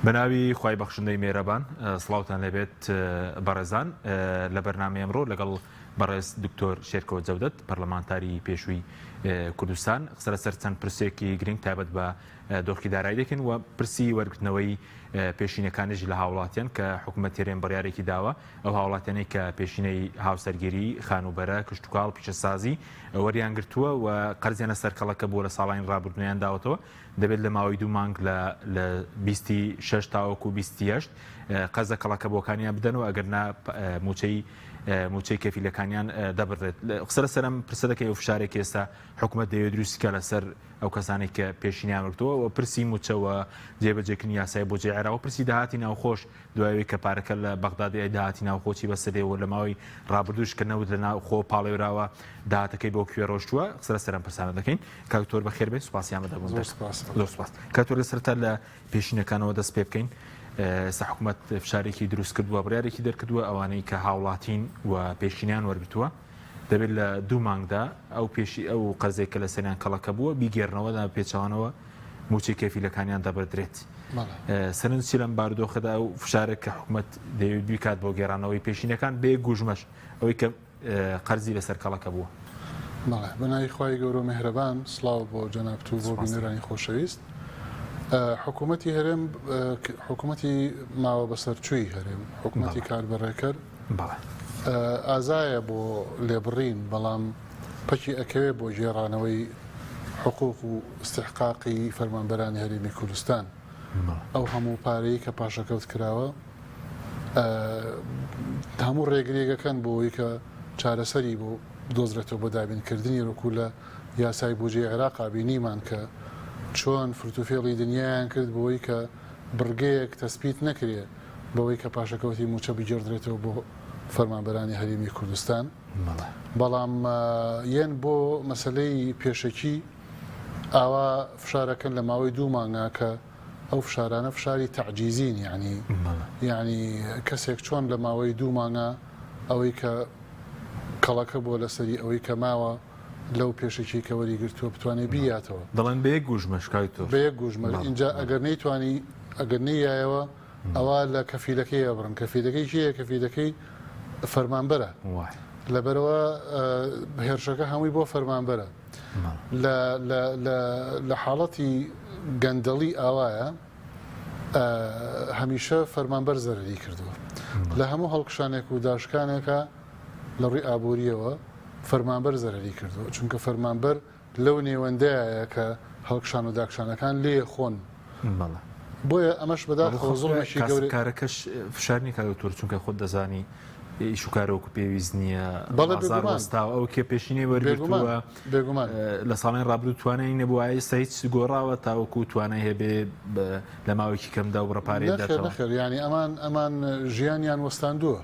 بەناوی خوای بەخشندەی میێرەبان سڵاوتان لەبێت بەڕێزان لە بەرنامەی ئەمڕۆ لەگەڵ بەڕێز دکتۆر شێرکەوە جەودەت پەرلەمانتاری پێشووی کوردستان قسە لەسەر چەند پرسێکی گرنگ تایبەت بە دۆخی دارایی دەکەین و پرسی وەرگرتنەوەی پێشینەکانیش لە هاوڵاتیان کە حکوومەت تێرێن بڕیارێکی داوە ئەو هاوڵاتیانەی کە پێشینەی هاوسەرگیری خانوبەرە کشتتوکاڵ پیشەسازی وەریان گرتووە و قەرزیانە سەرکەڵەکە بۆ لە ساڵانی ڕابردنیان داوەتەوە دەبێت لە ماوەی 2 مانگ لە 26 تاوەکو 28 قەرزە کەڵەکە بۆکانیان بدەنەوە ئەگەرنا موچەی کەفیلەکانیان دەبڕێت قسە لەسەرم پرسە دەکەی و فشارێک ئێستا حکوومەت دەوێت دروستکە لەسەر ئەو کەسانی کە پێشینیان وەرگتووە و پرسی موچەوە جێبەجێکردنی یاسای بۆ جێعێراوە پرسی داهاتی ناوخۆش دوایەوەی کە پارەکە لە بەغدادی داهاتی ناوخۆچی بەسەرێەوە لە ماوەی ڕابردوش کە نەوت لە ناوخۆ پاڵێراوە داهاتەکەی بۆ کوێ ڕۆشتووە قسە لەسەرم پرسانە دەکەین کاکتۆر بەخێر بێت سوپاسیان بەدەبوون زۆر سوپاس کاکتۆر لەسەرتا لە پێشینەکانەوە دەست پێ بکەین ئێستا حکوومەت فشارێکی دروست کردووە بڕیارێکی دەرکردووە ئەوانەی کە هاوڵاتین و پێشینیان وەرگتووە دەبێت لە 2 مانگدا ئەو قەرزێک کە لە سەریان کەڵەکە بووە بیگەڕنەوە پێچەوانەوە موچەی کەفیلەکانیان دەبدرێت سەرنجی لەم بارودۆخەدا و فشارێک کە حکوومەت دەوێت بیکات بۆ گێڕانەوەی پێشینەکان بێ گوژمەش ئەوەی کە قەرزی لەسەر کەڵەکە بووە بەناوی خوای گەورە و میهرەبان سڵاو بۆ جەنابتو بۆ بینەرانی خۆشەویست حکوومەتی هەرێم حکوومەتی ماوە بەسەرچووی هەرێم حکوومەتی کاربەڕێکرد ئازایە بۆ لێبڕین بەڵام پەکی ئەکەوێ بۆ گێڕانەوەی حقوق و استحقاقی فەرمانبەرانی هەرێمی کوردستان ئەو هەموو پارەی کە پاشەکەوت کراوە هەموو ڕێگرێگەکەن بۆەوەی کە چارەسەری بۆ دۆزرێتەوە بۆ دابینکردنی ڕکو لە یاسای بودجێ عێراق بینیمان کە چۆن فرتوفێڵی دنیایان کرد بۆی کە بڕگەیەک تەسبیت نەکرێ بەوەی کە پاشەکەوتی موچە بگێڕدرێتەوە بۆ فەرمانبەرانی هەرێمی کوردستان بەڵام یەن بۆ مەسلەی پێشەکی ئاوا فشارەکەن لە ماوەی 2 مانگا کە ئەو فشارانە فشاری تەعجیزین یعنی کەسێک چۆن لە ماوەی 2 مانگا ئەوەی کە کەڵەکە بۆ لەسەری ئەوەی کە ماوە لەو پێشێکی کە وەریگرتووە بتوانێت بیاتەوە دەڵێن بەیە گوژمەشکایتەوە بەیە گوژمە اینجا ئەگەر نەیتوانی ئەگەر نەیایەوە ئەوە لە کەفیلەکەی ئەبڕن کەفیلەکەی ژەیە کەفیلەکەی فەرمانبەرە لەبەرەوە هێرشەکە هەمووی بۆ فەرمانبەرە لە حاڵەتی گەندەڵی ئاوایە هەمیشە فەرمانبەر زەرری کردووە لە هەموو هەڵکشانێک و داشکانێکە لە ڕووی ئابوووریەوە فەرمانبەر زەرری کردووە چونکە فەرمانبەر لەو نێوەندەیە کە هەڵکشان و داکشانەکان لێ خۆن بۆیە ئەمەش بەداخەوە زۆرێکی گەورە کارەکەش فشارنی کاوتور چونکە خۆت دەزانی شوکارەوەکو پێویست نییە بەڵێستا ئەو کێ پێشینەی وەرگرتووە بێگومان لە ساڵی ڕابردوو توانای نەبوو ئێستا هیچ گۆڕاوە تاوەکو توانای هەبێ لە ماوەیەکی کەمدا و ڕەپارێ نەخێر ینی ئەمان ژیانیان وەستاندووە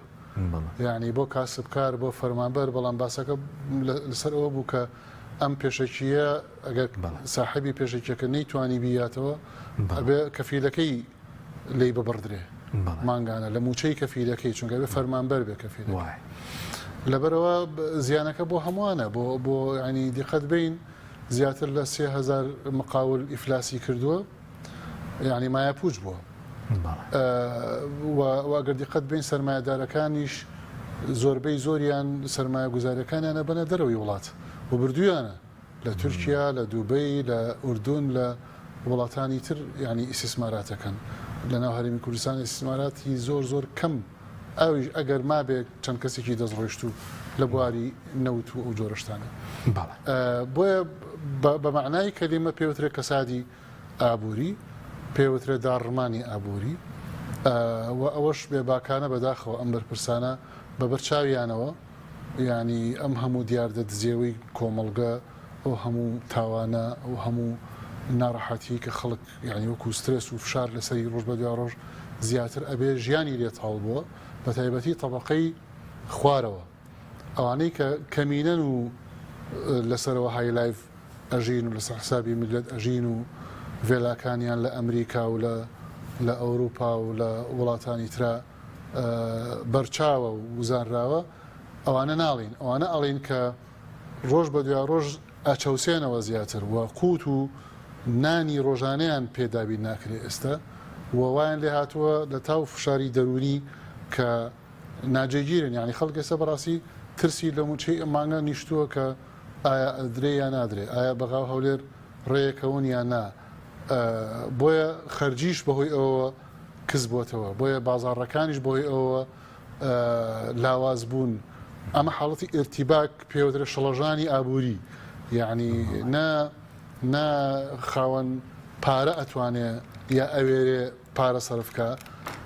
یعنی بۆ کاسبکار بۆ فەرمانبەر بەڵام باسەکە لەسەر ئەوە بوو کە ئەم پێشەکیە ئەگەر ساحەبی پێشێکەکە نەیتوانی بیاتەوە ئەبێ کەفیلەکەی لی ببڕدرێ مانگانە لە موچەی کەفیلەکەی چونکە بێ فەرمانبەر بێ کەفیلەکە لەبەرەوە زیانەکە بۆ هەمووانە بۆ ینی دیقەت بین زیاتر لە 3000 مقاول ئیفلاسی کردووە یعنی مایە پوچ بووە واگەر دیقەت بین سەرمایه‌دارەکانیش زۆربەی زۆریان سەرمایە گوزاریەکانیانە بەنە دەرەوەی وڵات و بردویانە لە تورکیا لە دووبەی لە ئوردون لە وڵاتانی تر ینی ئیسیسماراتەکەن لە ناو هەرێمی کوردستان ئیسیسماراتی زۆر کەم ئەویش ئەگەر مابێت چەند کەسێکی دەستڕۆیشت و لە بواری نەوت و ئەو جۆرەشتانە بۆیە بە معنای کەلیمە پێوترێت کەسادی ئابووری پێوترێت داڕمانی ئابووری و ئەوەش بێباکانە بەداخەوە ئەم بەرپرسانە بە بەرچاویانەوە ینی ئەم هەموو دیاردە دزیێوەی کۆمەڵگە ئەو هەموو تاوانە ئەو هەموو ناڕەحەتی کە خەڵک ینی وەکو سترس و فشار لەسەری ڕۆژ بە دوای ڕۆژ زیاتر ئەبێ ژیانی لێت هەڵ بووە بە تایبەتی تەبەقەی خوارەوە ئەوانەی کە کەمینەن و لەسەرەوە های لایف ئەژین و لەسەر حسابی میلەت ئەژین و vێلاکانیان لە ئەمریکا و لە ئەوروپا و لە وڵاتانی ترا بەرچاوە و وزانراوە ئەوانە ناڵین ئەوانە ئەڵین کە ڕۆژ بە دوای ڕۆژ ئەچەوسێنەوە زیاتر و قوت و نانی ڕۆژانەیان پێدابی ناکرێت ئێستا ووایان لێ هاتووە لە تاو فشاری دەرونی کە ناجێگیرن یعنی خەڵک ئێستا بەڕاستی ترسی لە موچەی ئەمانگە نیشتووە کە ئایا ئەدرێ یان نادرێ ئایا بەغاو هەولێر ڕێیەکەون یان نا بۆیە خەرجیش بەهۆی ئەوە کەس بۆتەوە بۆیە بازاڕەکانیش بۆی ئەوە لاواز بوون ئەمە حاڵەتی ئرتیباک پێوترە شڵەژانی ئابووری یعنی نا خاوەن پارە ئەتوانێ یا ئەوێرێ پارە سەرفکە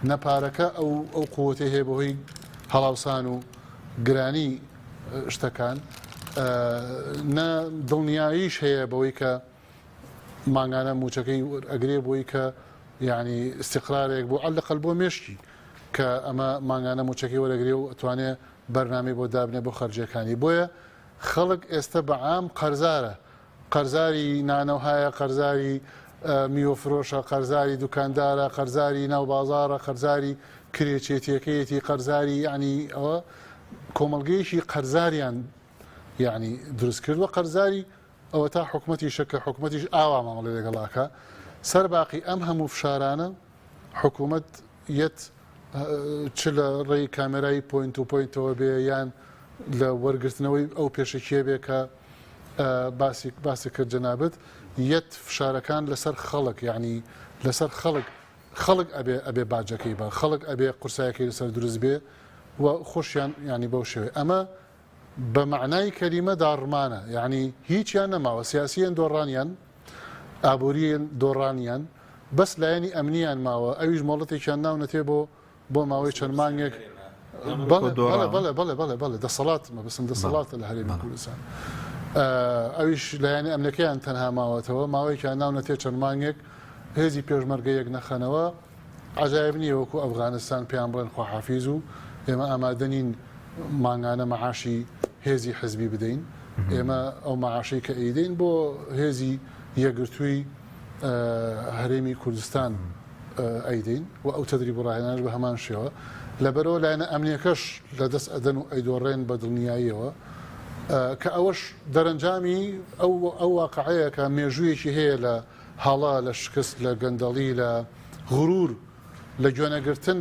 نەپارەکە ئەو قووەتێ هەیە بەهۆی هەڵاوسان و گرانی شتەکان نە دڵنیاییش هەیە بەوەی کە ماگانە موچەکەی ئەگرێ بۆی کە یعنی استقرارێک بۆ ئەلقەل بۆ مێشکی کە ئەمە ماگانە موچەکەی وەرەگرێ و ئەتوانێت بەرنامەی بۆ دابنێ بۆ خەرجەکانی بۆیە خەڵک ئێستا بەعام قەرزارە قەرزاری نانەوهایە قەرزاری میوەفرۆشە قەرزاری دوکاندارە قەرزاری ناوبازارە قەرزاری کرێچێتیەکەیەتی قەرزاری یعنی ئەوە کۆمەڵگەیشی قەرزاریان یعنی دروست کردوە قەرزاری ئەوە تا حکوومەتی شەکە حکوومەتیش ئاوا ماڵێ لەگەڵاکە سەر باقی ئەم هەموو فشارانە حکوومەت یەت چ لە ڕێی کامێرایی پۆینت و پۆینتەوە بێ یان لە وەرگرتنەوەی ئەو پێشەکیە بێ کە باسی کرد جەنابەت یەت فشارەکان لەسەر خەڵک یعنی لەسەر خەڵک ئەبێ باجەکەی بە خەڵک ئەبێ قورسایەکەی لەسەر دروست بێ و خۆشیان ینی بەو شێوێ ئەمە بە معنای کەریمە داڕمانە یعنی هیچیان نەماوە سیاسیان دۆڕانیان ئابووریان دۆڕانیان بەس لایەنی ئەمنیان ماوە ئەویش مۆڵەتێکیان ناونەتێ بۆ ماوەی چەند مانگێک بەڵێ دەسەڵات مەبەسم دەسەڵاتە لە هەرێمی کوردستان ئەویش لایەنی ئەمنەکەیان تەنها ماوەتەوە ماوەیەکیان ناونەتێ چەند مانگێک هێزی پێشمەرگەیەک نەخەنەوە عجایب نییە وەکو ئەفغانستان پێیان بڵێن خواحافیز و ئێمە ئامادەنین ماگانە مەعاشی هێزی حزبی بدەین ئێمە ئەو مەعاشەی کە ئەیدەین بۆ هێزی یەکگرتووی هەرێمی کوردستان ئەیدەین و ئەو تەدریب ڕاهێنانش بە هەمان شێوە لەبەرەوە لایەنە ئەمنیەکەش لە دەست ئەدەن و ئەیدۆڕێن بە دڵنیاییەوە کە ئەوەش دەرەنجامی ئەو واقعەیە کە مێژوویەکی هەیە لە هەڵا لە شکست لە گەندەڵی لە غرور لە گوێنەگرتن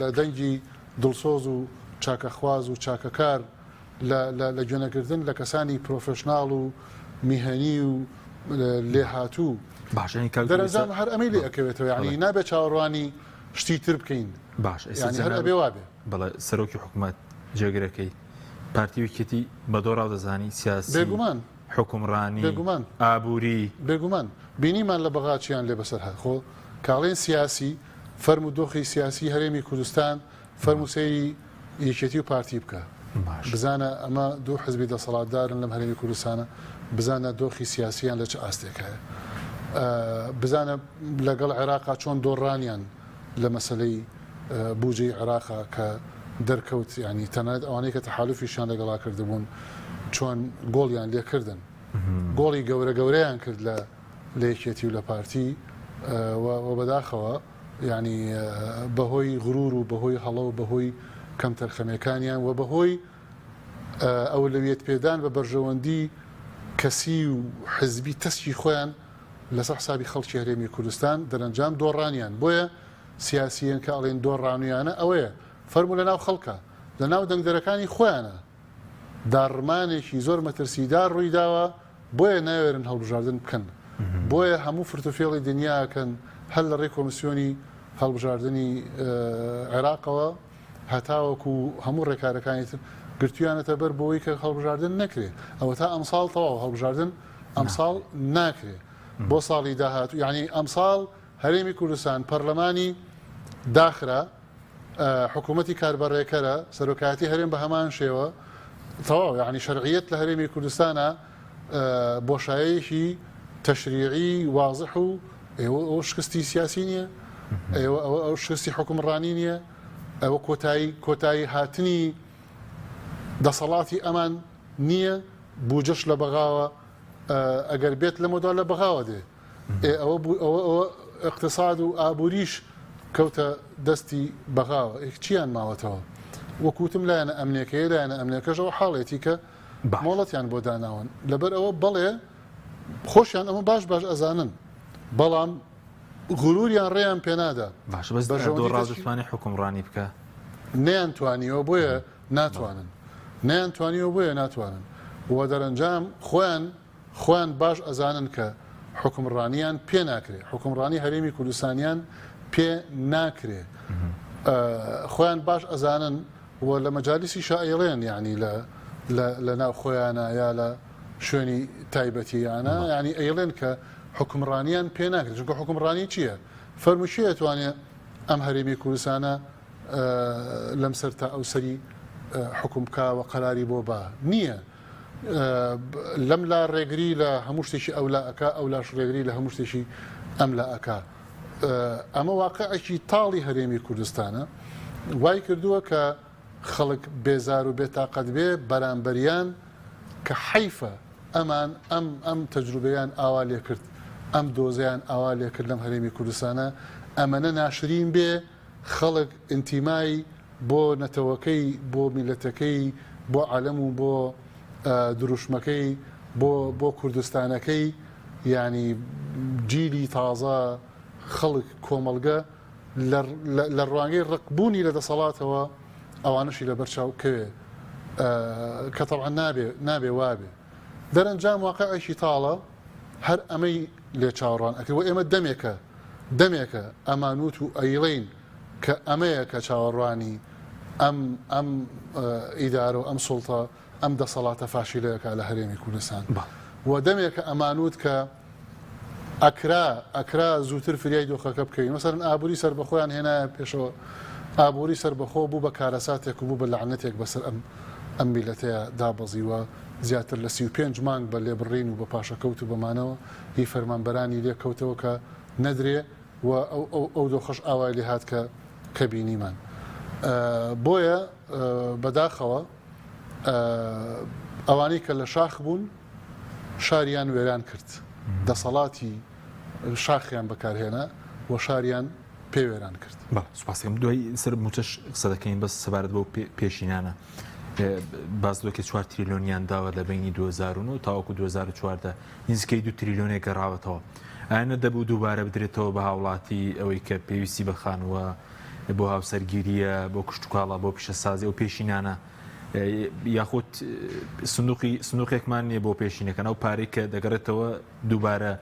لە دەنگی دڵسۆز و چاکەخواز و چاکەکار لە گوێنەگرتن لە کەسانی پرۆفشناڵ و میهەنی و لێهاتوو دەرەنجام هەر ئەمەی لێ ئەکەوێتەوە یعنی نابێت چاوەڕوانی شتی تر بکەین باش هەر ئەبێ وابێ بەڵێ سەرۆکی حکوومەت جێگرەکەی پارتی ویکێتی بە دۆڕاو دەزانی سیاسی بێگومان حکومڕانی بێگومان ئابووری بێگومان بینیمان لە بەغاچیان لێ بەسەر هات خۆ کاڵێن سیاسی فەرم و دۆخی سیاسی هەرێمی کوردستان فەرم و سەیری یەکێتی و پارتی بکە بزانە ئەمە دوو حزبی دەسەڵاتدارن لەم هەرێمی کوردستانە بزانە دۆخی سیاسیان لە چ ئاستێکایە بزانە لەگەڵ عێراقا چۆن دۆڕانیان لە مەسلەی بوجەی عێراقا کە دەرکەوت ینی تەنانەت ئەوانەی کە تەحالوفیشان لەگەڵا کردبوون چۆن گۆڵیان لێکردن گۆڵی گەورەیان کرد لە یەکێتی و لە پارتی و بەداخەوە ینی بەهۆی غرور و بەهۆی هەڵە و بەهۆی کەم تەرخەمەکانیان و بەهۆی ئەولەویەت پێدان بە بەرژەوەندی کەسی و حزبی تەسکی خۆیان لەسەر حسابی خەڵکی هەرێمی کوردستان دەرەنجام دۆڕانیان بۆیە سیاسیەن کە ئەڵێن دۆڕانویانە ئەوەیە فەرمو لە ناو خەڵکە لە ناو دەنگدەرەکانی خۆیانە داڕمانێکی زۆر مەترسیدار ڕووی داوە بۆیە ناوێرن هەڵبژاردن بکەن بۆیە هەموو فرتوفێڵی دنیاکەن هەل لە ڕێی کۆمیسیۆنی هەڵبژاردننی عێراقەوە هەتاوەکو هەموو ڕێکارەکانی تر گرتویانەتە بەر بۆی کە هەڵبژاردن نەکرێت ئەوە تا ئەمساڵ تەواو هەڵبژاردن ئەمساڵ ناکرێت بۆ ساڵی داهات یعنی ئەمساڵ هەرێمی کوردستان پەرلەمانی داخرا حکوومەتی کاربەڕێکەرە سەرۆکایەتی هەرێم بە هەمان شێوە تەواو یعنی شەرعیەت لە هەرێمی کوردستانە بۆشایەکی تەشریعی وازح و ئەوە شکستی سیاسی نییە ئەوە شکستی حکومڕانی نییە ئەوە کۆتایی هاتنی دەسەڵاتی ئەمان نییە بوجەش لە بەغاوە ئەگەر بێت لە مۆدا لە بەغاوە دێ ئەوە اقتصاد و ئابووریش کەوتە دەستی بەغاوە چیان ماوەتەوە وەکوتم لایەنە ئەمنیەکەی لایەنە ئەمنیەکەشەوە حاڵێتی کە مۆڵەتیان بۆ داناون لەبەر ئەوە بەڵێ خۆشیان ئەمە باش ئەزانن بەڵام غلوریان ڕێیان پێنادا باش بەس بەژەوندی ڕازتوانێت حکومڕانی بکە نەیانتوانیەوە بۆیە ناتوانیەوە بۆیە ناتوانن و دەرەنجام خۆیان باش ئەزانن کە حکومڕانیان پێ ناکرێت حکومڕانی هەرێمی کوردستانیان پێ ناکرێت خۆیان باش ئەزانن و لە مەجالیسی شائڵێن یعنی لە ناو خۆیانە یا لە شوێنی تایبەتیانە ینی ئەیڵێن کە حکومڕانیان پێ ناکرێت چونکە حکومڕانی چییە؟ فەرموشی ئەتوانێت ئەم هەرێمی کوردستانە لەم سەر تا ئەو سەری حکومکاوە قەراری بۆ با نییە لەم لا ڕێگری لە هەموو شتێکی ئەولا ئەکا ئەو لاش ڕێگری لە هەموو شتێکی ئەم لا ئەکا ئەمە واقعێکی تاڵی هەرێمی کوردستانە وای کردووە کە خەڵک بێزار و بێتاقەت بێ بەرامبەریان کە حیفە ئەمان ئەم تەجروبەیان ئاوا لێ کرد ئەم دۆزیان ئاوا لێ کرد لەم هەرێمی کوردستانە ئەمەنە ناشرین بێ خەڵک ئینتیمای بۆ نەتەوەکەی بۆ میلەتەکەی بۆ عالەم و بۆ دروشمەکەی بۆ کوردستانەکەی ینی جیلی تازە خەڵک کۆمەلگە لە ڕوانگەی ڕقبوونی لە دەسەڵاتەوە ئەوانشی لە بەرچاو کەوێ کە تەڵعا نابێ وابێ دەرەنجام واقعیشی تاڵە هەر ئەمەی لێ چاوەڕوان ئەکرد و ئێمە دەمێکە ئەمانوت و ئەیڵین کە ئەمەیە کە چاوەڕوانی ئەم ئیدارە و ئەم سوڵتە ئەم دەسەڵاتە فاشیلەیەکە لە هەرێمی کوردستان و دەمێکە ئەمانوت کە ئەکرا زووتر فریای دۆخەکە بکەین مەسەرن ئابووری سەربەخۆیان هێنایە پێشەوە ئابووری سەربەخۆ بوو بە کارەساتێک و بوو بە لەعنەتێک بەسەر ئەم میلەتەیە دابەزیوە زیاتر لە 35 مانگ بە لێبڕین و بە پاشەکەوت و بەمانەوە هی فەرمانبەرانی لێ کەوتەوە کە نەدرێ و ئەو دۆخەش ئاوای لێ هات کە بینیمان بۆیە بەداخەوە ئەوانەی کە لە شاخ بوون شاریان وێران کرد دەسەڵاتی شاخیان بەکارهێنا و شاریان پێ وێران کرد سوپاسم دوای سەر موچەش قسە دەکەین بەس سەبارەت بۆ پێشینانە باز دۆکە 4 تریلیۆنیان داوە لە بینی 2009 تاوەکو 2014 نزیکەی 2 تریلیۆنێک گەڕاوەتەوە ئاینە دەبوو دووبارە بدرێتەوە بە هاوڵاتی ئەوەی کە پێویستی بەخانوە بۆ هاوسەرگیریە بۆ کشتتوکاڵە بۆ پیشەسازی و پێشینانە یاخود سندوقێکمان نییە بۆ پێشینەکەن ئەو پارەی کە دەگەڕێتەوە دووبارە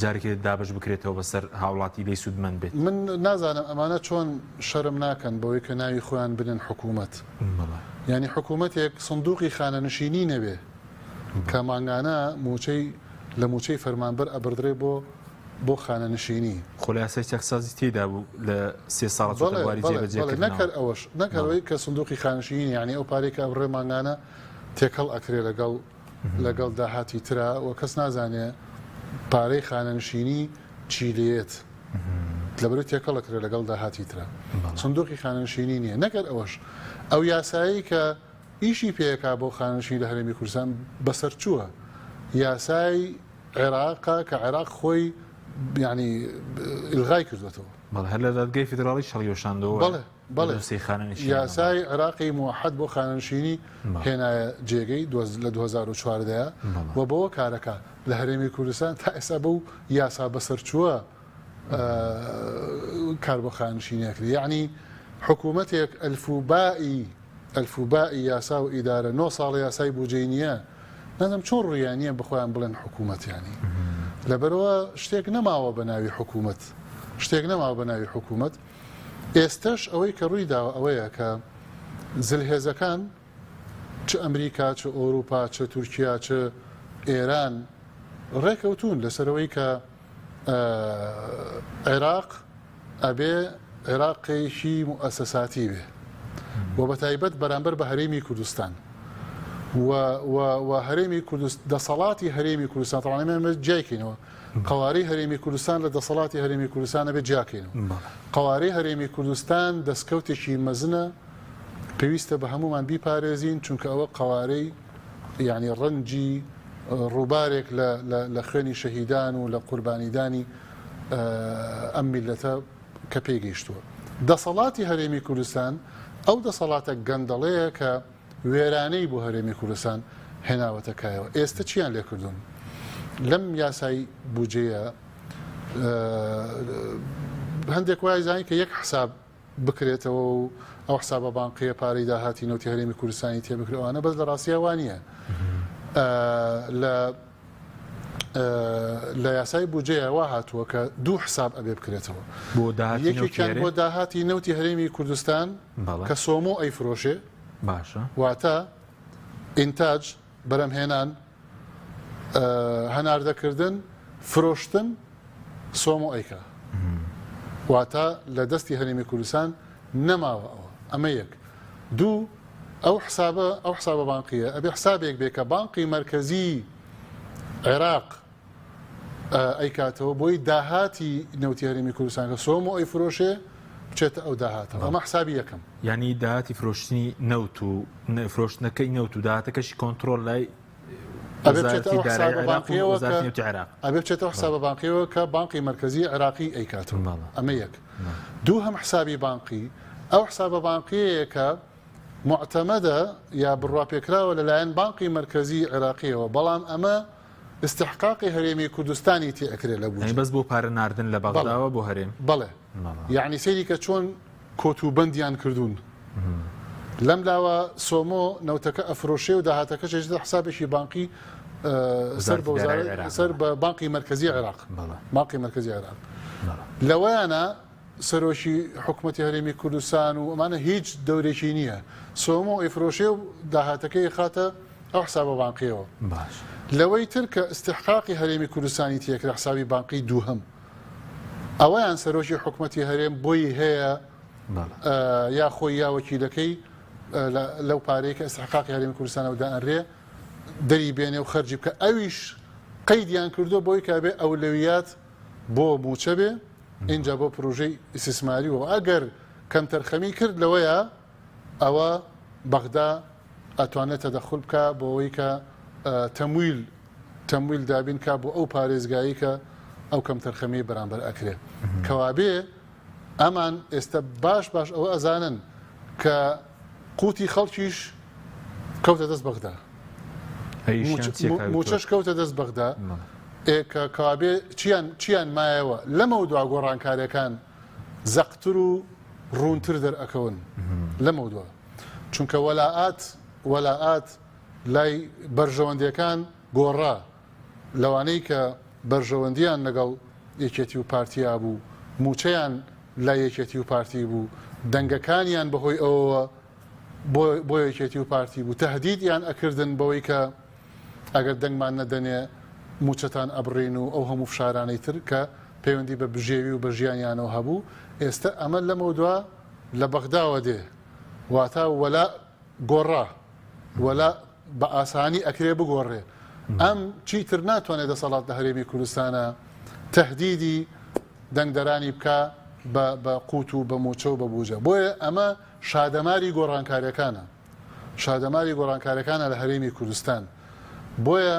جارێکی دابش بکرێتەوە بەسەر هاوڵاتی لی سوودمەند بێت من نازانم ئەمانە چۆن شەرم ناکەن بەوەی کە ناوی خۆیان بنن حکوومەت ینی حکوومەتێک سندوقی خانەنشینی نەبێ کە ماگانە لە موچەی فەرمانبەر ئەبردرێ بۆ خانەنشینی خۆلاسای چەخسازی تێدا بوو لە 3 ساڵ واری جێبەجێکردنەوە نەکرد ئەوەش نەکەوەی کە سندوقی خانەنشینی یعنی ئەو پارێکە ئەبڕێ ماگانە تێکەڵ ئەکرێ لەگەڵ داهاتی ترا و کەس نازانێ پارەی خانەنشینی چیلێت لەبەر تێکەڵ ئەکرێ لەگەڵ داهاتی ترا سندوقی خانەنشینی نییە نەکرد ئەوەش ئەو یاسایی کە ئیشی پێکا بۆ خانەنشینی لە هەرێمی کوردستان بەسەر چووە یاسای عێراقا کە عێراق خۆی ینی ئلغای کردوێتەوە هەر لە دادگای فیدراڵی شەڕیۆشاندەوە یاسای عێراقی موحەد بۆ خانەنشینی هێنایە جێگەی لە 2014 و بەوە کارەکە لە هەرێمی کوردستان تا ئێستا بەو یاسا بەسەر چووە کار بۆ خانەنشینیەکرد یعنی حکوومەتێک ئەلفوبائی یاسا و ئیدارە 9 ساڵ یاسای بودجەی نییە نەدەم چۆن ڕویانیە بخۆیان بڵێن حکوومەتیانی لەبەرەوە شتێک نەماوە بە ناوی حکوومەت ئێستش ئەوەی کە ڕووی داوە ئەوەیە کە زلهێزەکان چ ئەمریکا چ ئۆروپا چ تورکیا چ ئێران ڕێکەوتون لەسەرەوەی کە عێراق ئەبێ عێراقێکی موئەسەساتی بێ و بە تایبەت بەرامبەر بە هەرێمی کوردستان و هەرێمی دەسەڵاتی هەرێمی کوردستان تەڵانێمە جیاکەینەوە قوارەی هەرێمی کوردستان لە دەسەڵاتی هەرێمی کوردستانە بێ جیاکەینەوە قوارەی هەرێمی کوردستان دەستکەوتێکی مەزنە پێویستە بە هەمومان بیپارێزین چونکە ئەوە قوارەی یعنی ڕەنجی ڕووبارێک لە خوێنی شەهیدان و لە قوربانیدانی ئەم میلەتە کە پێگەیشتووە دەسەڵاتی هەرێمی کوردستان ئەو دەسەڵاتە گەندەڵەیە کە وێرانەی بۆ هەرێمی کوردستان هێناوەتەکایەوە ئێستا چیان لێکردوون لەم یاسای بودجەیە هەندێک وای زانی کە یەک حساب بکرێتەوە و ئەو حسابە بانقیە پارەی داهاتی نەوتی هەرێمی کوردستانی تێبکرێتەوەوانە بەس لە ڕاستیە وانە لە یاسای بودجەیە وا هاتووە کە دوو حساب ئەبێ بکرێتەوە یەکێکیان بۆ داهاتی نەوتی هەرێمی کوردستان کە سۆمۆ ئەیفرۆشێ باشە واتە ئینتاج بەرەمهێنان هەناردەکردن فرۆشتن سۆمۆ ئەیکا واتە لە دەستی هەرێمی کوردستان نەماوە ئەوە ئەمە یەک دوو ئەو حسابە بانقیە ئەبێ حسابێک بێ کە بانقی مرکزی عێراق ئەیکاتەوە بۆی داهاتی نەوتی هەرێمی کوردستان کە سۆمۆ ئەیفرۆشێ بچێتە ئەو داهاتەوە ئەمە حسابی یەکەم ینی داهاتی فرۆشتنی نەوت و فرۆشتنەکەی نەوت و داهاتەکەشی کۆنتترۆل لای ئەبێ بچێتەوە حسابە بانقیەوە کە بانقی مرکزی عێراقی ئەیکاتەوە ئەمە یەک دوو هەم حسابی بانقی ئەو حسابە بانقیەیە کە معتەمەدە یا بڕواپێکراوە لەلایەن بانقی مرکزی عێراقیەوە بەڵام ئەمە استحقاقی هەرێمی کوردستانی تێئەکرێت لە بوو بەس بۆ پارە ناردن لە بەغداوە بۆ هەرێم بەڵێ یعنی سەیری کە چۆن کۆتوبەندیان کردوون لەم لاوە سۆمۆ نەوتەکە ئەفرۆشێ و داهاتەکە چێژدە حسابێکی بانقی سەر بە بانقی مرکزی عێراق بانقی مرکزی عێراق لەوەیانە سەرۆشی حکوومەتی هەرێمی کوردستان و ئەمانە هیچ دەورێکی نییە سۆمۆ ئەیفرۆشێ و داهاتەکەی خاتە ئەو حسابە بانقیەوە باش لەوەی تر کە استحقاقی هەرێمی کوردستانی تێکرا حسابی بانقی دووهەم ئەوەیان سەرۆشی حکوومەتی هەرێم بۆی هەیە یا خۆی یا وەکیلەکەی لەو پارەیە کە استحقاقی هەرێمی کوردستانەوە دائەنرێ دەری بێنێ و خەرجی بکە ئەویش قەیدیان کردو بۆی کابێ ئەولەویات بۆ موچە بێ اینجا بۆ پرۆژەی ئیسیسماری و ئەگەر کەم تەرخەمی کرد لەوەیە ئەوە بەغدا ئەتوانێت تەدەخل بکە بۆەوەی کە تەمویل دابین کا بۆ ئەو پارێزگایی کە ئەو کەم تەرخەمی بەرامبەر ئەکرێ کەوابێ ئەمان ئێستا باش ئەوە ئەزانن کە قوتی خەڵکیش کەوتە دەست بەغدا موچەش کەوتە دەست بەغدا کە کەوابێ چیان مایەوە لەمە دوا گۆڕانکاریەکان زەقتر و ڕوونتر دەرئەکەون لەمە دووە چونکە وەلاعات لای بەرژەوەندیەکان گۆڕا لەوانەی کە بەرژەوەندیان لەگەڵ یەکێتی و پارتیا بوو موچەیان لای یەکێتی و پارتی بوو دەنگەکانیان بەهۆی ئەوەوە بۆ یەکێتی و پارتی بوو تەهدیدیان ئەکردن بەوەی کە ئەگەر دەنگمان نەدەنێ موچەتان ئەبڕین و ئەو هەموو فشارانەی تر کە پەیوەندی بە بژێوی و بە ژیانیانەوە هەبوو ئێستا ئەمە لەمە دووە لە بەغداوە دێ واتە وەلا گۆڕا وەلا بە ئاسانی ئەکرێ بگۆڕێ ئەم چیتر ناتوانێت دەسەڵات لە هەرێمی کوردستانە تەهدیدی دەنگدەرانی بکە بە قوت و بە موچە و بە بوجە بۆیە ئەمە شادەماری گۆڕانکاریەکانە لە هەرێمی کوردستان بۆیە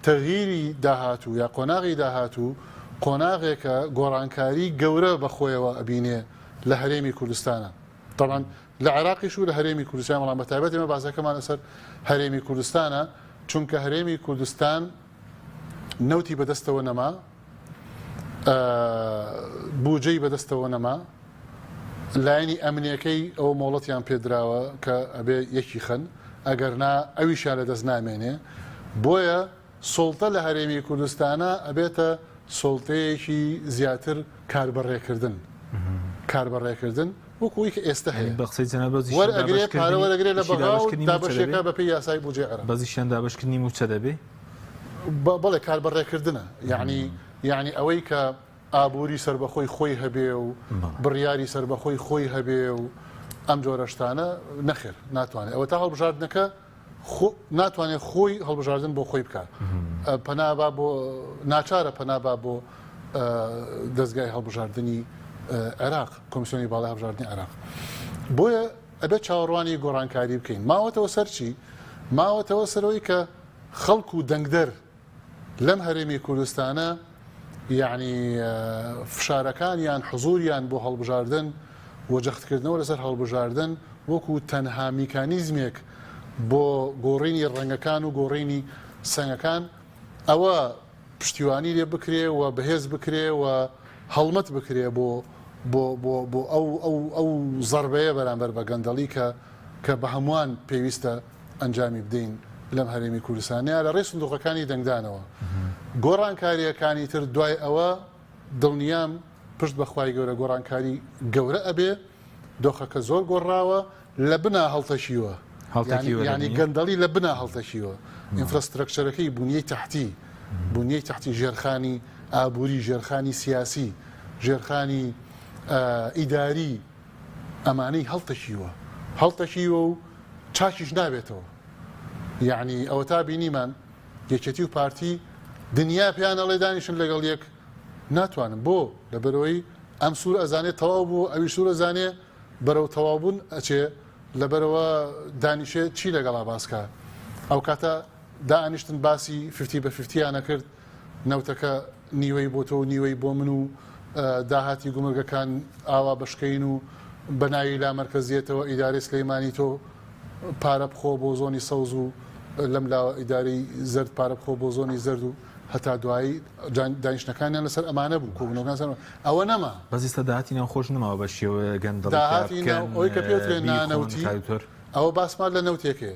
تەغییری داهاتوو یا قۆناغی داهاتوو قۆناغێکە گۆڕانکاری گەورە بەخۆیەوە ئەبینێ لە هەرێمی کوردستانە طبعاً لە عێراقیش و لە هەرێمی کوردستان وەڵام بەتایبەت ئێمە باسەکەمان لەسەر هەرێمی کوردستانە چونکە هەرێمی کوردستان نەوتی بەدەستەوە نەما بوجەی بەدەستەوە نەما لایەنی ئەمنیەکەی ئەوە مۆڵەتیان پێدراوە کە ئەبێ یەکی خەن ئەگەرنا ئەویشیان لە دەست نامێنێ بۆیە سڵتە لە هەرێمی کوردستانە ئەبێتە سڵتەیەکی زیاتر کاربڕێکردن وەکوی کە ئێستا هەیە وەرئەگرێ پارە وەرەگرێ لە بەغاو دابەشێکە بەپێی یاسای بودجێ عێراق بەزیشیان دابەشکردنی موچە دەبێ بەڵێ کاربڕێکردنە یعنی ئەوەی کە ئابووری سربەخۆی خۆی هەبێ و بڕیاری سربەخۆی خۆی هەبێ و ئەم جۆرە شتانە نەخێر ناتوانێت ئەوە تا هەڵبژاردنەکە ناتوانێت خۆی هەڵبژاردن بۆ خۆی بکات پەنابا بۆ ناچارە پەنابا بۆ دەستگای هەڵبژاردننی عێراق کۆمیسیۆنی باڵای هەڵبژاردننی عێراق بۆیە ئەبێت چاوەڕوانی گۆڕانکاری بکەین ماوەتەوە سەرچی ماوەتەوە سەرەوەی کە خەڵک و دەنگدەر لەم هەرێمی کوردستانە یعنی فشارەکانیان حزوریان بۆ هەڵبژاردن وەجەختکردنەوە لەسەر هەڵبژاردن وەکو تەنها میکانیزمێک بۆ گۆڕینی ڕەنگەکان و گۆڕینی سەنگەکان ئەوە پشتیوانی لێ بکرێ و بەهێز بکرێ و هەڵمەت بکرێ بۆ ئەو زەربەیە بەرامبەر بە گەندەڵی کە بە هەمووان پێویستە ئەنجامی بدەین لەم هەرێمی کوردستانیا لە ڕێی سندوقەکانی دەنگدانەوە. گۆڕانکاریەکانی تر دوای ئەوە دڵنیام پشت بەخوای گەورە گۆڕانکاری گەورە ئەبێ دۆخەکە زۆر گۆڕاوە لە بنا هەڵتەشیوە ینی گەندەڵی لە بنا هەڵتەشیوە ئینفراستراکچەرەکەی بنیەی تحتی ژێرخانی ئابووری ژێرخانی سیاسی ژێرخانی ئیداری ئەمانەی هەڵتەشیوە و چاکیش نابێتەوە. یعنی ئەوە تا بینیمان یەکێتی و پارتی دنیا پیانەڵێ دانیشن لەگەڵ یەک ناتوانم بۆ لەبەرەوەی ئەم سوور ئەزانێت تەواو بوو ئەوی سوور ئەزانێ بەرەو تەواوبوون ئەچێ لەبەرەوە دانیشێت چی لەگەڵا باسکە ئەو کاتە دائنیشتن باسی 50 بە 50 نەکرد نەوتەکە نیوەی بۆ تۆ و نیوەی بۆ من و داهاتی گومرگەکان ئاوا بەشکەین و بەناوی لا مرکزیەتەوە ئیدارەی سلەیمانی تۆ پارە بخۆ بۆ زۆنی سەوز و لەم لاوە ئیدارەی زرد پارە بخۆ بۆ زۆنی زرد و هەتا دوایی دانیشتەکانیان لەسەر ئەمانە بوو کۆبوونەکان ئەوە نەما بەزیستە داهاتی ناوخۆش نەماوە بە شێوە گەندەڵ ئەوەی کە پێوترێ نانەوتی ئەوە باسمان لە نەوتێکێ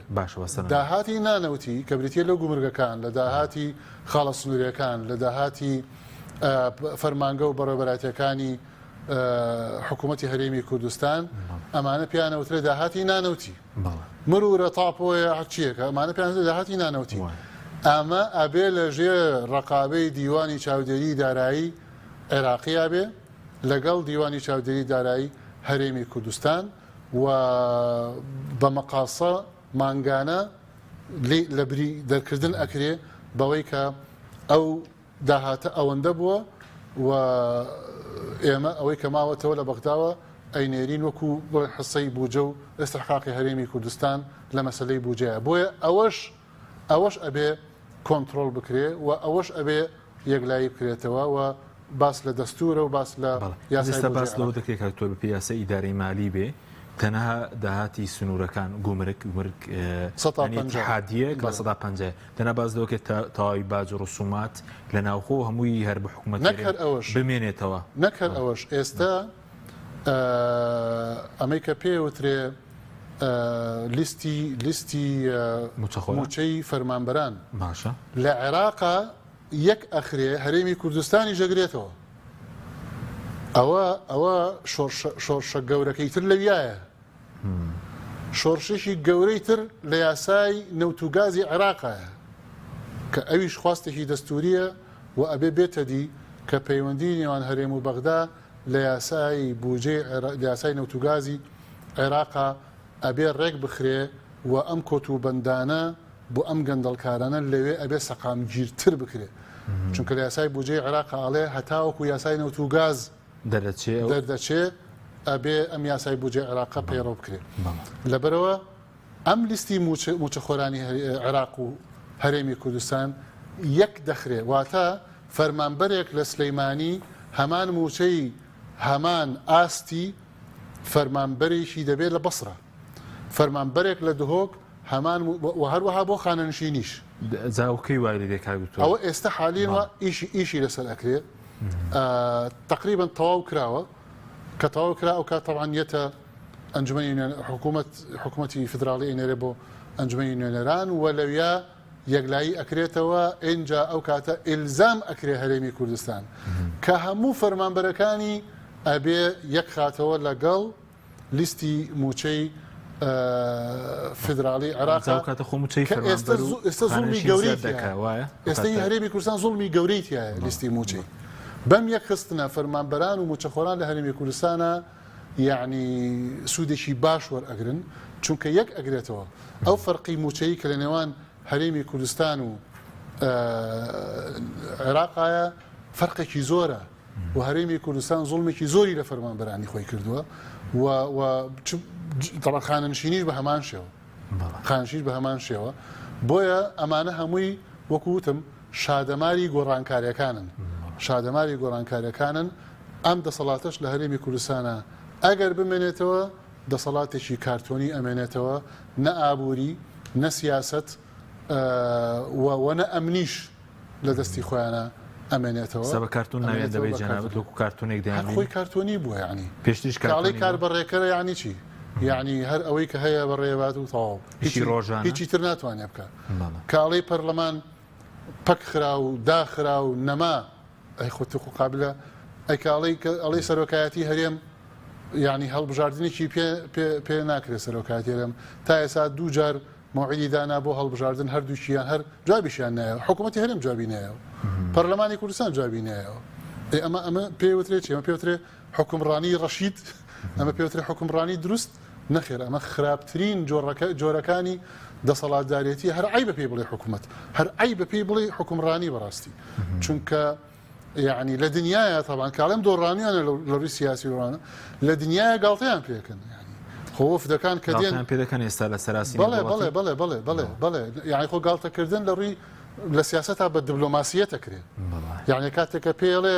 داهاتی نانەوتی کە بریتە لەو گومرگەکان لە داهاتی خاڵە سنوورەکان لە داهاتی فەرمانگە و بەڕێوەبەراتیەکانی حکوومەتی هەرێمی کوردستان ئەمانە پیانەوترێ داهاتی نانەوتی مرورە تاپۆیە هەچیەکە ئەمانە پیانەوترێ داهاتی نانەوتی ئەمە ئەبێ لەژێ ڕقابەی دیوانی چاودێری دارایی عێراقی بێ لەگەڵ دیوانی چاودێری دارایی هەرێمی کوردستان و بە مەقاسە مانگانە لە بری دەرکردن ئەکرێ بەوەی کە ئەو داهاتە ئەوەندە بووە و ئێمە ئەوەی کە ماوەتەوە لە بەغداوە ئەینێرین وەکو حسەی بوجە و ئێستحقاقی هەرێمی کوردستان لە مەسلەی بوجەیە بۆیە ئەوەش ئەبێ کۆنتترۆل بکرێ و ئەوەش ئەبێ یەکلایی بکرێتەوە و باس لە دەستورە و باس لە یاستا باس لەوە دەکرێت کە تۆ بە یاسا ئیدارەی مالی بێ تەنها داهاتی سنوورەکان گومرگ حادیە لە 150 تەنها باز دەوەکێت تەواوی باج و ڕسومات لە ناوخۆ هەمووی هەر بە حکوومەت بمێنێتەوە نەکەر ئەوەش ئێستا ئەمەی کە پێوترێ لیستی موچەی فەرمانبەران باشە لە عێراقا یەک ئەخرێ هەرێمی کوردستانی ژەگرێتەوە ئەوە شۆرشە گەورەکەی تر لەویایە شۆرشێکی گەورەی تر لە یاسای نەوتوگازی عێراقایە کە ئەویش خواستێکی دەستوریە و ئەبێ بێتە دی کە پەیوەندی نێوان هەرێم و بەغدا لە یاسای بوجێ لە یاسای نەوتوگازی عێراقا ئەبێ ڕێک بخرێ و ئەم کۆتوبەندانە بۆ ئەم گەندەڵکارانە لەوێ ئەبێ سەقامگیرتر بکرێ چونکە لە یاسای بوجێ عێراقا ئاڵێ هەتاوەکو یاسای نەوتوگاز دەردەچێ ئەبێ ئەم یاسای بوجێ عێراقا پەیڕەو بکرێ لەبەرەوە ئەم لیستی موچەخۆرانی عێراق و هەرێمی کوردستان یەک دەخرێ واتە فەرمانبەرێک لە سلەیمانی هەمان موچەی هەمان ئاستی فەرمانبەرێکی دەبێت لە بەسرە فەرمانبەرێک لە دهۆک هەمان هەروەها بۆ خانەنشینیش زاوکەی وای لێکاگوتۆ ئەوە ئێستا حالیەوە ئیشی لەسەر ئەکرێ تقریبا تەواو کراوە کە تەواو کرا ئەو کات طبعاً یەتە ئەنجومەنی حکوومەتی فدراڵی ئێنێرێ بۆ ئەنجومەنی نوێنەران و لەویا یەکلایی ئەکرێتەوە ئینجا ئەو کاتە ئیلزام ئەکرێ هەرێمی کوردستان کە هەموو فەرمانبەرەکانی ئەبێ یەک خاتەوە لەگەڵ لیستی موچەی فدراڵی عێراقا ئێستا زوڵمی گەورەی ئێستای هەرێمی کوردستان زوڵمی گەورەی تایە لیستی موچەی بەم یەک خستنە فەرمانبەران و موچەخۆران لە هەرێمی کوردستانە یعنی سوودێکی باش وەرئەگرن چونکە یەک ئەگرێتەوە ئەو فەرقی موچەیی کە لە نێوان هەرێمی کوردستان و عێراقایە فەرقێکی زۆرە و هەرێمی کوردستان زوڵمێکی زۆری لە فەرمانبەرانی خۆی کردووە و خانەنشینیش بە هەمان شێوە خانشیش بە هەمان شێوە بۆیە ئەمانە هەمووی وەکووتم شادەماری گۆڕانکاریەکانن ئەم دەسەڵاتش لە هەرێمی کوردستانە ئەگەر بمێنێتەوە دەسەڵاتێکی کارتۆنی ئەمێنێتەوە نە ئابووری نە سیاست وەنە ئەمنیش لە دەستی خۆیانە ئەمێنێتەوە سەبە کارتون ناوێت دەبێت جەنابەت وەکو کارتونێک دەیانێت خۆی کارتۆنی بووە یعنی پێشتریش کاڵی کار بەڕێکەرە یعنی چی یعنی هەر ئەوەی کە هەیە بەڕێوات و تەواو هیچی تر ناتوانێت بکە کاڵی پەرلەمان پەک خرا و داخرا و نەما ئەی خۆتی قابلە ئەی کاڵی سەرۆکایەتی هەرێم یعنی هەڵبژاردنێکی پێ ناکرێت سەرۆکایەتی هەرێم تا ئێستا دوو جار موعیدی دانا بۆ هەڵبژاردن هەردووشیان هەر جوابیشیان نایە حکوومەتی هەرێم جوابی نایەوە پەرلەمانی کوردستان جوابی نایەوە ئەمە پێوترێت ئەمە پێوترێت حکومڕانی ڕەشید ئەمە پێوترێت حکومڕانی دروست نەخێر ئەمە خراپترین جۆرەکانی دەسەڵاتدارێتی هەر عیب بە پێی بڵێ حکوومەت هەر عیب بە پێی بڵێ حکومڕانی بەڕاستی چونکە یعنی لە دنیاە تاوان کاڵم دۆڕانیانە لە ڕووی سیاسی ڕوانە لە دنیاە گاڵتەیان پێکەن خۆفدەکان کە دێن پێدەکەن ئێستا لە سەراسی بەڵێ یعنی خۆ گاڵتەکردن لە ڕووی لە سیاسەتا بە دیبلۆماسیەتە کرێت یعنی کاتێکە پێڵێ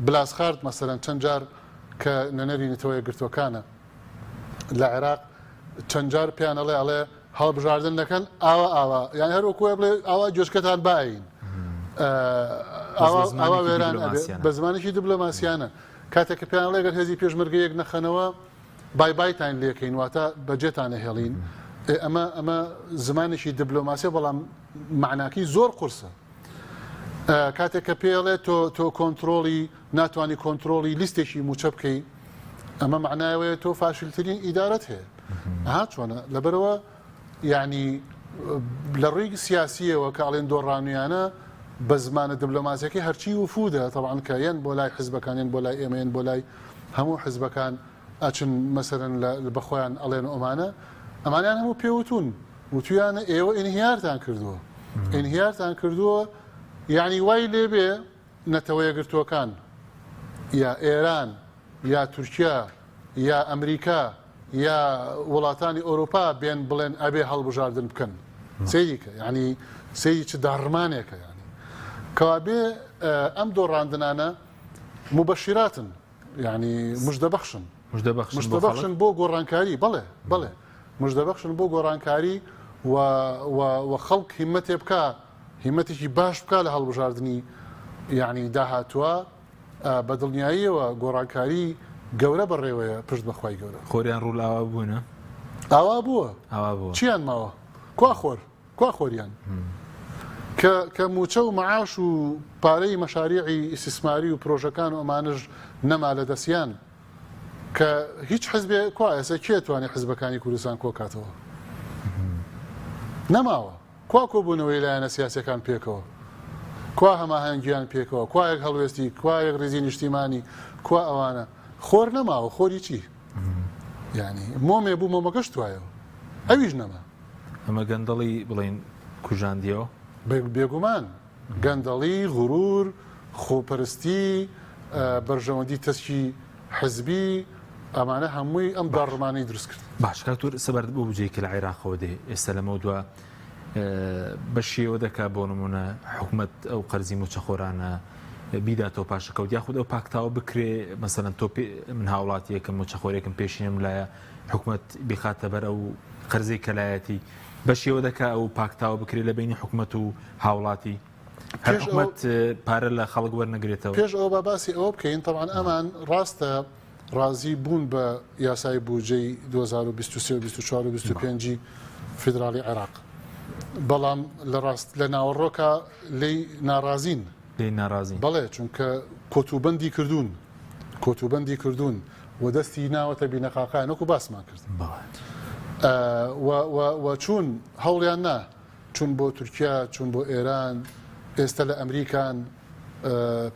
بلاسخارد مەسەرەن چەند جار کە نەنەبینێتەوە یەکگرتوەکانە لە عێراق چەند جار پیانەڵێ ئەڵێ هەڵبژاردن دەکەن ئاوا یان هەر وەکوە بڵێ ئاوا جۆشکەتان باین ئاوا وێران بە زمانێکی دیبلۆماسیانە کاتێککە پیانەڵێ گەر هێزی پێشمەرگەیەک نەخەنەوە بایتان لێکەین واتە بەجێتانە هێڵین ئەمە زمانێکی دیبلۆماسیە بەڵام معناکی زۆر قورسە کاتێککە پێڵێ تۆ کۆنتترۆلی ناتوانانی کۆنتترۆلی لیستێکی موچە بکەی ئەمە معناوەیە تۆ فاشلترین ئیدارەت هەیە هات چۆنە لەبەرەوە یعنی لە ڕووی سیاسیەوە کە ئاڵێن دۆڕانویانە بە زمانە دیبلۆماسیەکەی هەرچی وفودە تەڵعاان کە یەن بۆ لای حزبەکانیان بۆ لای ئێمەیان بۆ لای هەموو حزبەکان ئاچن مەسەرەن بەخۆیان ئەڵێن ئۆمانە ئەمانیان هەموو پێوتون وتویانە ئێوە ئینهیارتان کردووە ئینهیارتان کردووە یعنی وای لێبێ نەتەوەیە گرتووەکان یا ئێران یا تورکیا یا ئەمریکا یا وڵاتانی ئەوروپا بێن بڵێن ئەبێ هەڵبژاردن بکەن سەیریکە ینی سەیری چ داڕمانێکە ینی کەوابێ ئەم دۆڕاندنانە مبەشیراتن ینی مژدەبەخشن بۆ گۆڕانکاری بڵێ مژدەبەخشن بۆ گۆڕانکاری و خەڵک هیمەتێ بکە هیمەتێکی باش بکە لە هەڵبژاردننی یعنی داهاتوە بە دڵنیاییەوە گۆڕانکاری گەورە بەڕێوەیە پشت بەخوای گەورە خۆریان ڕوو ئاوا بوونە ئاوا بووە چیان ماوە کوا خۆریان کە موچە و مەعاش و پارەی مەشاریعی ئیسیسماری و پرۆژەکان و ئەمانش نەما لە دەستیان کە هیچ حزبێ کوا ئێستا کێتوانێت حزبەکانی کوردستان کۆکاتەوە نەماوە کوا کۆبوونەوەی لایەنە سیاسەکان پێکەوە کوا هەماهەنگیان پێکەوە کوا یەک هەڵوێستی کوا یەک ڕێزی نیشتیمانی کوا ئەوانە خۆر نەماوە خۆری چی ینی مۆمێ بوو مۆمەکەش توایەوە ئەویش نەما ئەمە گەندەڵی بڵین کوژاندیەوە بێگومان گەندەڵی غرور خۆپەرستی بەرژەوەندی تەسکی حزبی ئەمانە هەمووی ئەم داڕمانەی دروست کرد باش کاتور سەبارەت بۆ بجێ کە لە عێراقەوە دێ ئێستا لەمە دووە بەشیەوە دەکا بۆ نمونە حکوومەت ئەو قەرزی موچەخۆرانە بیداتەوە پاشەکەوت یاخود ئەو پاکتاوە بکرێ مەسەرەن تۆ من هاوڵاتیەکەم موچەخۆرێکم پێشینم لایە حکوومەت بخاتە بەر ئەو قەرزەی کەلایەتی بەشیەوە دەکا ئەو پاکتاوە بکرێ لە بینی حکوومەت و هاوڵاتی هەر حکوومەت پارە لە خەڵک وەرنەگرێتەوە پێش ئەوە باسی ئەوە بکەین تەڵعاان ئەمان ڕاستە ڕازی بوون بە یاسای بودجەی 2023-24-25 فیدرالی عێراق بەڵام لە ناوەڕۆکە لی ناڕازین بەڵێ چونکە کۆتوبەندی کردوون و دەستی ناوەتە بینەقاقان وەکو باسمان کرد و چوون هەوڵیان نا چون بۆ تورکیا چون بۆ ئێران ئێستا لە ئەمریکان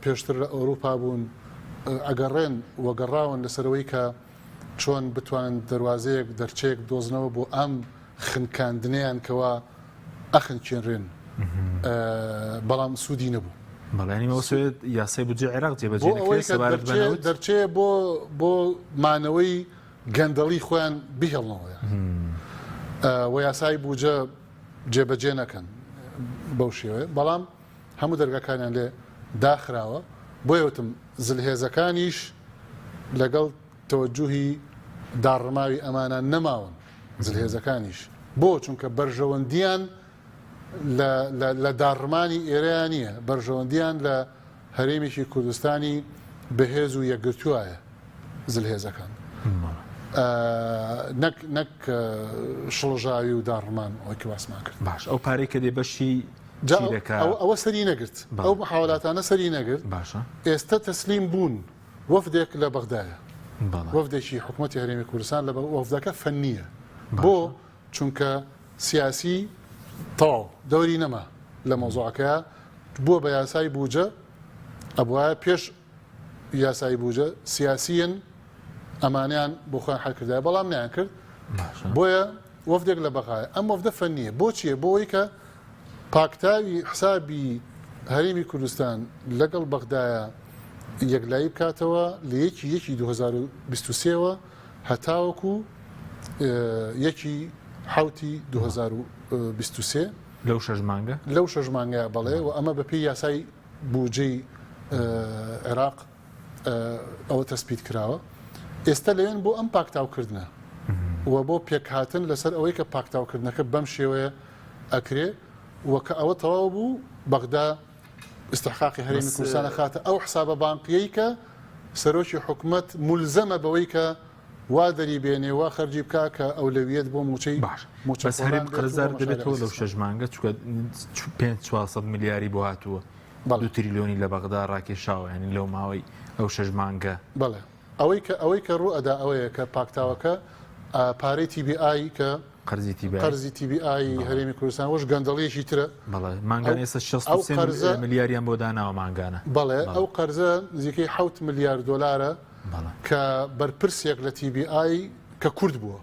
پێشتر لە ئەوروپا بوون ئەگەڕێن وەگەڕاون لەسەرەوەی کە چۆن بتوانن دەواازەیەک دەرچێک دۆزنەوە بۆ ئەم خنکاندنیان کەوا ئەخنچێنرێن بەڵام سوودی نەبوو بەڵانی مەوسێت یاسای بودجێ عێراق جێبەجێ دەرچێ بۆ مانەوەی گەندەڵی خۆیان بهێڵنەوە و یاسای بودجە جێبەجێ نەکەن بەو شێوەیە بەڵام هەموو دەرگاکانیان لێ داخراوە بۆ یوتم زلهێزەکانیش لەگەڵ تەوەجوهی داڕماوی ئەمانە نەماون زلهێزەکانیش بۆ چونکە بەرژەوەندیان لە داڕمانی ئێرەیان نییە بەرژەوەندیان لە هەرێمێکی کوردستانی بەهێز و یەکگرتووایە زلهێزەکان نەک شڵژاوی و داڕمان ئەوەی واسمان کرد باش ئەو پارەی کە دێ بەشی ئەوە سەری نەگرت ئەو محاولاتانە سەری نەگرت باشە ئێستا تەسلیم بوون وەفدێک لە بەغدایە وەفدێکی حکوومەتی هەرێمی کوردستان لە وەفدەکە فەنیە بۆ چونکە سیاسی تەواو دەوری نەما لە مۆزوعەکەیە بووە بە یاسای بوجە ئەبوایە پێش یاسای بوجە سیاسیەن ئەمانیان بۆ خۆیان حەلکردای بەڵام نیان کرد بۆیە وەفدێک لە بەغایە ئەم وەفدە فەنیە بۆچیە بۆەوەی کە پاکتاوی حسابی هەرێمی کوردستان لەگەڵ بەغدایە یەکلایی بکاتەوە لە یەکی 2023ەوە هەتاوەکو یەکی حوتی 2023 لەو شەژ مانگە لەو شەژ مانگەیە بەڵێ و ئەمە بەپێی یاسای بودجەی عێراق ئەوە تەسبیت کراوە ئێستا لەوێن بۆ ئەم پاکتاوکردنە و بۆ پێکهاتن لەسەر ئەوەی کە پاکتاوکردنەکە بەم شێوەیە ئەکرێ وەکە ئەوە تەواو بوو بەغدا استحقاقی هەرێمی کوردستانە خاتە ئەو حسابە بانقیەی کە سەرۆکی حکوومەت مولزەمە بەوەی کە وا دەری بێنێ وا خەرجی بکا کە ئەولەویەت بۆ موچەی باش بەس هەرێم قەرزدار دەبێتەوە لەو شەژ مانگە چونکە 500 میلیاری بۆ هاتووە 2 تریلیۆنی لە بەغدا ڕاکێشاوە ینی لەو ماوەی ئەو شەژ مانگە بەڵێ ئەوەی کە ڕوو ئەدا ئەوەیە کە پاکتاوەکە پارەی TBI کە قەرزی TBI هەرێمی کوردستان وەش گەندەڵیەکی ترە بەڵێ مانگان ئێستا 63 میلیاریان بۆ داناوە مانگانە بەڵێ ئەو قەرزە نزیکەی 7 میلیارد دۆلارە کە بەرپرسێک لە TBI کە کورد بووە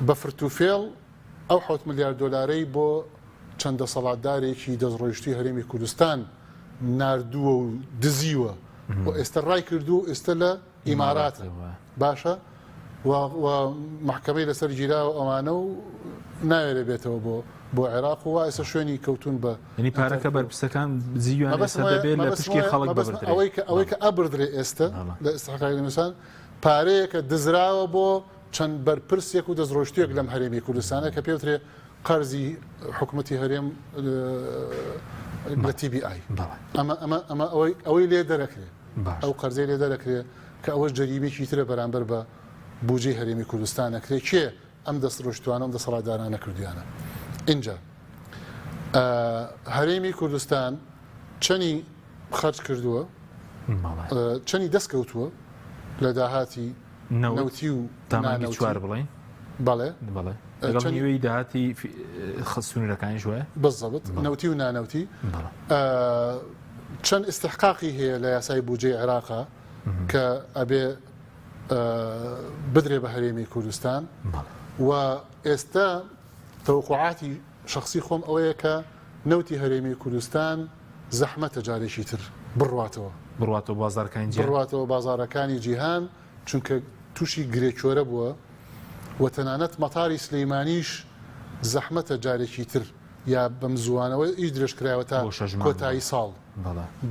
بە فرتوفێڵ ئەو 7 میلیارد دۆلارەی بۆ چەندە سەڵاتدارێکی دەستڕۆیشتی هەرێمی کوردستان ناردووە و دزیوە و ئێستا ڕای کردو ئێستا لە ئیماراتە باشە و محکەمەی لەسەر گیراوە ئەوانە و ناوێرە بێتەوە بۆ عێراق و ئێستا شوێنی کەوتون بە ینی پارەکە بەرپرسەکان زیویان دەبێت لە پشکی خەڵک ببردرێت ئەوەی کە ئەبردرێ ئێستا لە ئستحقاقی لەمەسان پارەیە کە دزراوە بۆ چەند بەرپرسێک و دەستڕۆشتوێک لەم هەرێمی کوردستانە کە پێوترێ قەرزی حکوومەتی هەرێم لە TBI ئەمە ئەوەی لێ دەرەکرێت ئەو قەرزەی لێ دەرەکرێت کە ئەوەش جەریمێکی ترە بەرامبەر بە بودجەی هەرێمی کوردستان نەکرێت کێ ئەم دەستڕۆشتوانە ئەم دەسەڵاتدارانە کردویانە اینجا هەرێمی کوردستان چەنی خەرج کردووە چەنی دەستکەوتووە لە داهاتی نەوتی و تامانگی چوار بڵێن بەڵێ لەگەڵ نیوەی داهاتی خەسوونەکانی شوێ بەزەبت نەوتی و نانەوتی چەند استحقاقی هەیە لە یاسای بودجەی عێراقا کە ئەبێ بدرێ بە هەرێمی کوردستان و ئێستا تەوقعاتی شخصی خۆم ئەوەیە کە نەوتی هەرێمی کوردستان زەحمەتە جارێکی تر بڕواتەوە بازارەکانی جیهان چونکە تووشی گرێکۆرە بووە و تەنانەت مەتاری سلەیمانیش زەحمەتە جارێکی تر یا بەم زوانەوە ئیش درێژکرایەوە تا کۆتایی ساڵ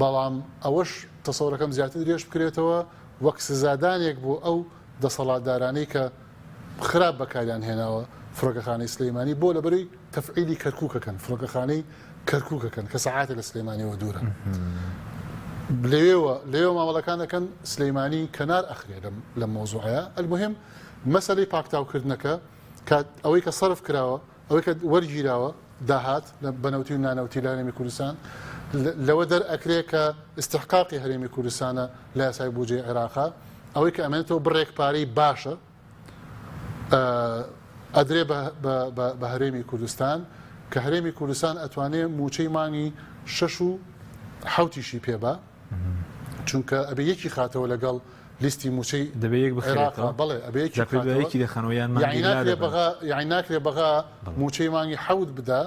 بەڵام ئەوەش تەسەوڕەکەم زیاتر درێژ بکرێتەوە وەک سزادانێک بۆ ئەو دەسەڵاتدارانەی کە خراپ بەکاریان هێناوە فڕۆکەخانەی سلەیمانی بۆ لەبەری تەفعیلی کەرکووکەکەن فڕۆکەخانەی کەرکووکەکەن کە سەعاتە لە سلەیمانیەوە دوورە لەوێ ماوەڵەکان دەکەن سلەیمانی کەنار ئەخرێ لە مۆزوعەیە المهم مەسەلەی پاکتاوکردنەکە ئەوەی کە سەرف کراوە ئەوەی کە وەرگیراوە داهات بەنەوتی و نانەوتی لە هەرێمی کوردستان لەوە دەرئەکرێ کە استحقاقی هەرێمی کوردستانە لە یاسای بودجەی عێراقا ئەوەی کە ئەمێنێتەوە بڕێک پارەی باشە ئەدرێ بە هەرێمی کوردستان کە هەرێمی کوردستان ئەتوانێت موچەی مانگی 6 و 7 پێبا چونکە ئەبێ یەکی خاتەوە لەگەڵ لیستی موچەی عێراقا بەڵێ ئەبەیەکی دەخەنەوەیان یعنی ناکرێ بەغا موچەی مانگی 7 بدا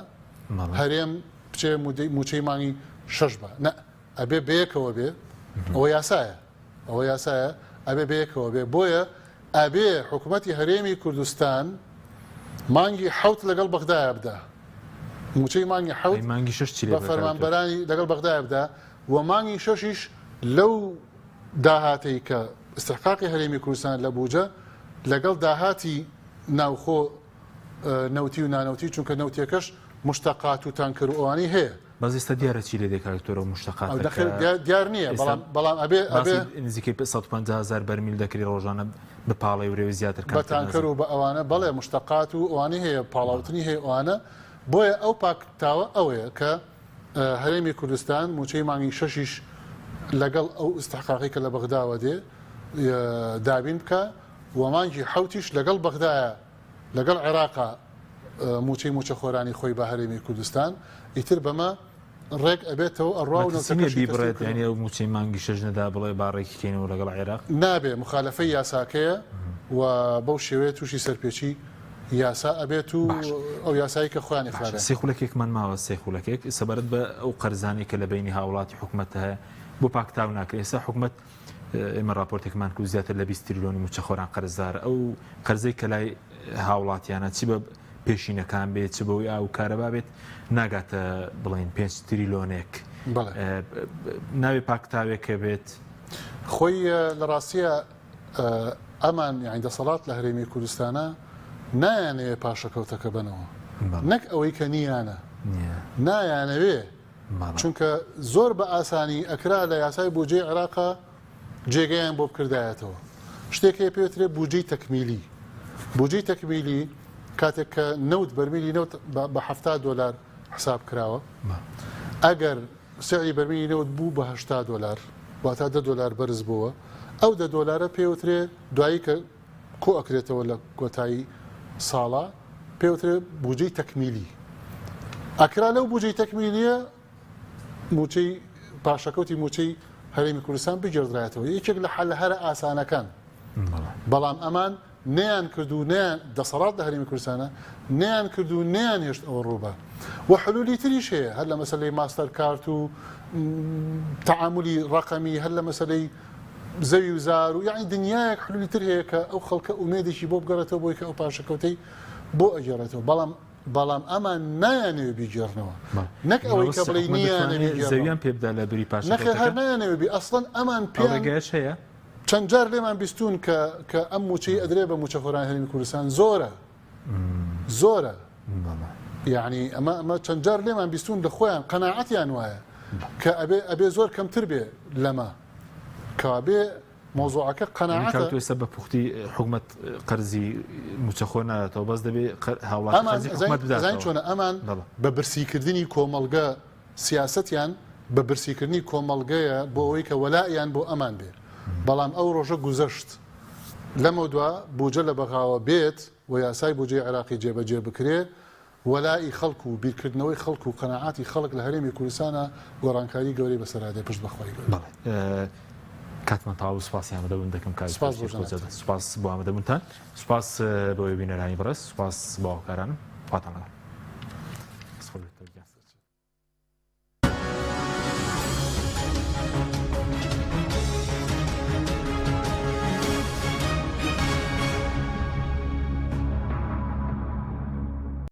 هەرێم بچێ موچەی مانگی 6 بە نە ئەبێ بەیەکەوە بێ ئەوە یاسایە ئەبێ بەیەکەوە بێ بۆیە ئەبێ حکوومەتی هەرێمی کوردستان مانگی 7 لەگەڵ بەغدایە بدا موچەی مانگی 7 بە فەرمانبەرانی لەگەڵ بەغدایە بدا و مانگی 6 لەو داهاتەی کە استحقاقی هەرێمی کوردستان لە بوجە لەگەڵ داهاتی ناوخۆ نەوتی و نانەوتی چونکە نەوتێکەش مشتەقات و تانکر و ئەوانی هەیە بەس ئێستا دیارە چی لێ دەکاتۆرە ئەو مشتەقات دەخێت دیار نییە بەڵام ئەبێ نزیکەی 150,000 بەرمیل دەکری ڕۆژانە بپاڵی ورێوی زیاتر بە تانکر و بە ئەوانە بەڵێ مشتەقات و ئەوانی هەیە پاڵاوتنی هەیە ئەوانە بۆیە ئەو پاکتاوە ئەوەیە کە هەرێمی کوردستان موچەی مانگی شەشیش لەگەڵ ئەو ئستحقاقی کە لە بەغداوە دێ دابین بکە و مانگی حوتیش لەگەڵ بەغدایە لەگەڵ عێراقا موچەی موچە خۆرانی خۆی بە هەرێمی کوردستان ئیتر بەمە ڕێک ئەبێتەوە ئەڕوا و بیبڕێت ینی ئەو موچەی مانگی شەژ نەدا بڵێ باڕێکی کێنەوە لەگەڵ عێراق نابێ مخالفەی یاساکەیە و بەو شێوەیە تووشی سەرپێچی یاسا ئەبێت و ئەو یاسایی کە خۆیانی خارە سێخولەکێکمان ماوە سێخولەکێک سەبارەت بە ئەو قەرزانی کە لە بینی هاوڵاتی حکوومەت هەیە بۆ پاکتاو ناکرێت ئێستا حکوومەت ئێمە راپۆرتێکمان کو زیاتر لە 20 تریلیۆنی موچەخۆران قەرزدار ئەو قەرزەی کە لای هاوڵاتیانە چی بە پێشینەکان بێت چ بەوەی ئاو کارەبا بێت ناگاتە بڵین 5 تریلیۆنێک ناوی پاکتاوێکە بێت خۆی لە ڕاستیە ئەمان یان دەسەڵات لە هەرێمی کوردستانە نایانەوێ پاشەکەوتەکە بنەوە نەک ئەوەی کە نیانە نایانەوێ چونکە زۆر بە ئاسانی ئەکرا لە یاسای بودجێ عێراقا جێگەیان بۆ بکردایەتەوە شتێکی پێوترێ بودجەی تەکمیلی بودجەی تەکمیلی کاتێک کە نەوت بەرمیلی نەوت بە $70 حساب کراوە ئەگەر سعری بەرمیلی نەوت بوو بە $80 واتە $10 بەرز بووە ئەو $10 پێوترێ دوایی کە کۆ ئەکرێتەوە لە کۆتایی ساڵە پێوترێ بودجەی تەکمیلی ئەکرا لەو بودجەی تەکمیلیە موچەی پاشەکەوتی موچەی هەرێمی کوردستان بگێڕدرایەتەوە یەکێک لە حەل هەرە ئاسانەکان بەڵام ئەمان نیان کردو نیان دەسەڵات لە هەرێمی کوردستانە نیان کردو نیان هێشت ئەوە ڕووبە و حلولی تریش هەیە هەر لە مەسەلەی ماستەر کارت و تعاملی ڕقەمی هەر لە مەسەلەی زەوی و زار و یعنی دنیایەک حلولی تر هەیە کە ئەو خەڵکە ئومێدێکی بۆ بگەڕێتەوە بۆی کە ئەو پاشەکەوتەی بۆ ئەگەڕێتەوە بەڵام ئەمان نایانەوێ بیگەڕنەوە نەک ئەوەی کە بڵێ نیانە زەویان پێ بدە لە بری پاشەکەوتەکە هەر نایانەوێ بی ئەسڵەن ئەمان پێگەش هەیە چەند جار لێمان بیستون کە ئەم موچەی ئەدرێ بە موچەخۆرانی هەرێمی کوردستان زۆرە یعنی ئەمە چەند جار لێمان بیستون لە خۆیان قەناعەتیان وایە کە ئەبێ زۆر کەمتر بێ لەمە کابێ مۆزوعەکە قەناعەتە ئێستا بە پوختی حکوومەت قەرزی موچەخۆر نایەتەوە بەس دەبێ هاوڵاتی حکوومەت بدات چۆنە ئەمان بە برسیکردنی کۆمەڵگە سیاسەتیان بە برسیکردنی کۆمەڵگەیە بۆ ئەوەی کە وەلایان بۆ ئەمان بێ بەڵام ئەو ڕۆژە گوزەشت لەمە دووە بودجە لە بەغاوە بێت و یاسای بودجێ عێراقی جێبەجێ بکرێ وەلای خەڵک و بیرکردنەوەی خەڵک و قەناعاتی خەڵک لە هەرێمی کوردستانە گۆڕانکاری گەورەی بەسەرادێ پشت بەخوای کاتمان تاوا سوپاسی ئامادەبوون دەکەم سوپاس بۆ ئامادەبوونتان سوپاس بۆ بینەرانی بەڕێز سوپاس بۆ هاوکارانم خواتان لەگەڵ